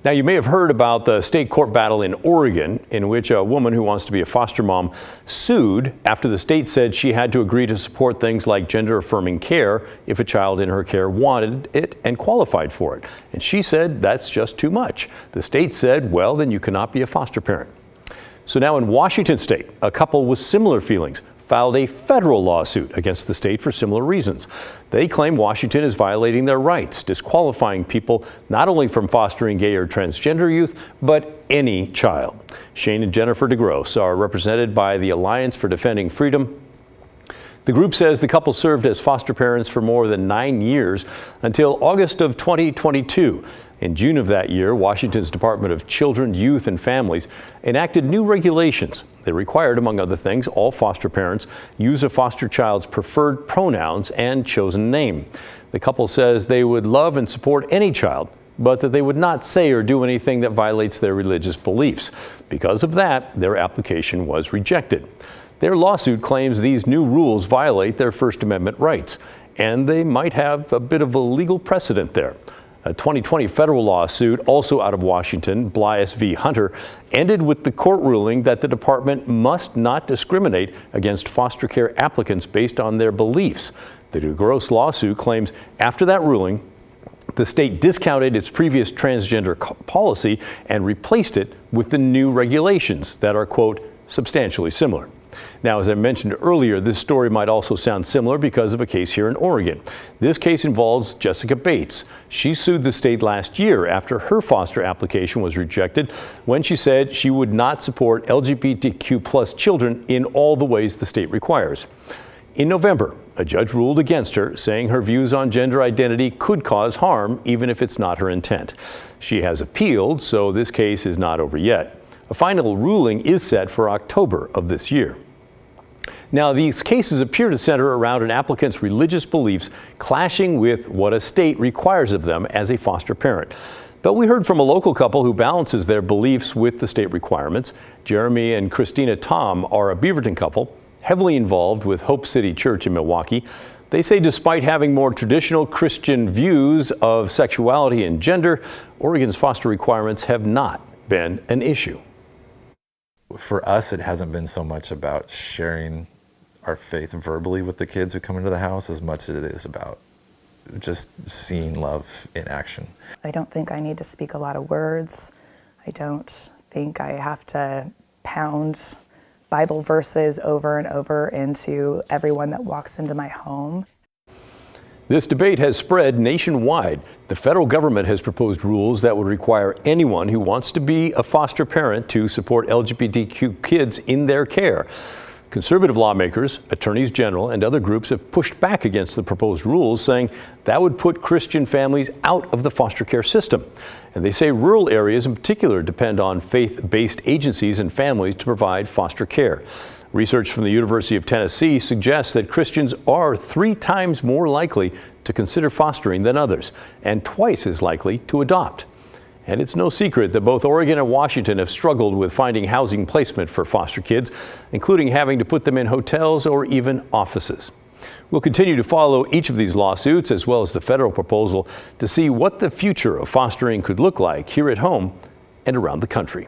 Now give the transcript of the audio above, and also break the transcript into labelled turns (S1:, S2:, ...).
S1: Now, you may have heard about the state court battle in Oregon, in which a woman who wants to be a foster mom sued after the state said she had to agree to support things like gender-affirming care if a child in her care wanted it and qualified for it. And she said that's just too much. The state said, well, then you cannot be a foster parent. So now in Washington state, a couple with similar feelings filed a federal lawsuit against the state for similar reasons. They claim Washington is violating their rights, disqualifying people not only from fostering gay or transgender youth, but any child. Shane and Jennifer DeGrosse are represented by the Alliance for Defending Freedom. The group says the couple served as foster parents for more than 9 years until August of 2022. In June of that year, Washington's Department of Children, Youth and Families enacted new regulations. They required, among other things, all foster parents use a foster child's preferred pronouns and chosen name. The couple says they would love and support any child, but that they would not say or do anything that violates their religious beliefs. Because of that, their application was rejected. Their lawsuit claims these new rules violate their First Amendment rights, and they might have a bit of a legal precedent there. A 2020 federal lawsuit, also out of Washington, Blias v. Hunter, ended with the court ruling that the department must not discriminate against foster care applicants based on their beliefs. The DeGrosse lawsuit claims after that ruling, the state discounted its previous transgender policy and replaced it with the new regulations that are, quote, substantially similar. Now, as I mentioned earlier, this story might also sound similar because of a case here in Oregon. This case involves Jessica Bates. She sued the state last year after her foster application was rejected when she said she would not support LGBTQ+ children in all the ways the state requires. In November, a judge ruled against her, saying her views on gender identity could cause harm, even if it's not her intent. She has appealed, so this case is not over yet. A final ruling is set for October of this year. Now, these cases appear to center around an applicant's religious beliefs clashing with what a state requires of them as a foster parent. But we heard from a local couple who balances their beliefs with the state requirements. Jeremy and Christina Tom are a Beaverton couple, heavily involved with Hope City Church in Milwaukee. They say despite having more traditional Christian views of sexuality and gender, Oregon's foster requirements have not been an issue.
S2: For us, it hasn't been so much about sharing our faith verbally with the kids who come into the house as much as it is about just seeing love in action.
S3: I don't think I need to speak a lot of words. I don't think I have to pound Bible verses over and over into everyone that walks into my home.
S1: This debate has spread nationwide. The federal government has proposed rules that would require anyone who wants to be a foster parent to support LGBTQ kids in their care. Conservative lawmakers, attorneys general, and other groups have pushed back against the proposed rules, saying that would put Christian families out of the foster care system. And they say rural areas in particular depend on faith-based agencies and families to provide foster care. Research from the University of Tennessee suggests that Christians are 3 times more likely to consider fostering than others, and twice as likely to adopt. And it's no secret that both Oregon and Washington have struggled with finding housing placement for foster kids, including having to put them in hotels or even offices. We'll continue to follow each of these lawsuits, as well as the federal proposal, to see what the future of fostering could look like here at home and around the country.